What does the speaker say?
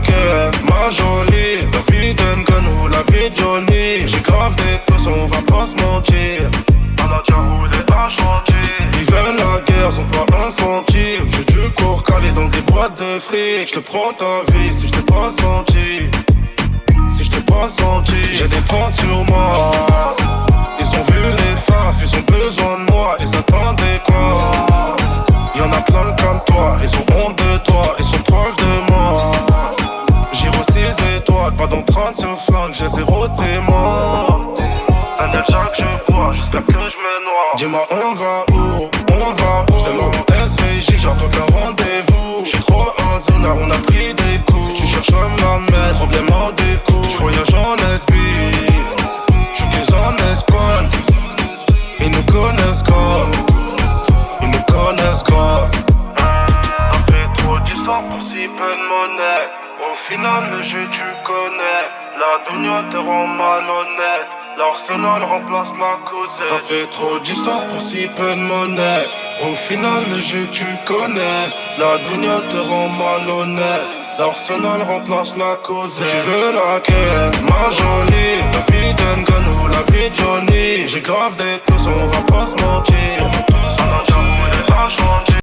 laquelle, ma jolie. La vie d'un gun ou la vie de Johnny. J'ai grave des pressions, on va pas se mentir. On a déjà roulé à chantier. Ils veulent la guerre, sont pas un centime. J'ai du cours calé dans des boîtes de fric. J'te prends ta vie si j't'ai pas senti. Si j't'ai pas senti, j'ai des pentes sur moi. Ils ont vu les faf, ils ont besoin de moi. Ils attendaient quoi? Y'en a plein comme toi, ils ont honte de toi. Ils sont proches de moi. J'ai reçu 6 étoiles, pas d'empreinte sur flingue. J'ai 0 témoin. Daniel Jacques, je bois jusqu'à que je me noie. Dis-moi on va où? On va où? J'démarre mon SVJ, j'attends qu'un rendez-vous. J'suis trop un zonard, on a pris des coups. Si tu cherches à me la mettre, problème en découle. J'voyage en SB, j'suis que en Espagne. Ils nous connaissent grave, ils nous connaissent grave. T'as fait trop d'histoires pour si peu de monnaie. Au final le jeu tu connais. La dounia te rend malhonnête. L'Arsenal remplace la causette. T'as fait trop d'histoires pour si peu de monnaie. Au final le jeu tu connais. La dounia te rend malhonnête. L'Arsenal remplace la causette. Tu veux laquelle, ma jolie?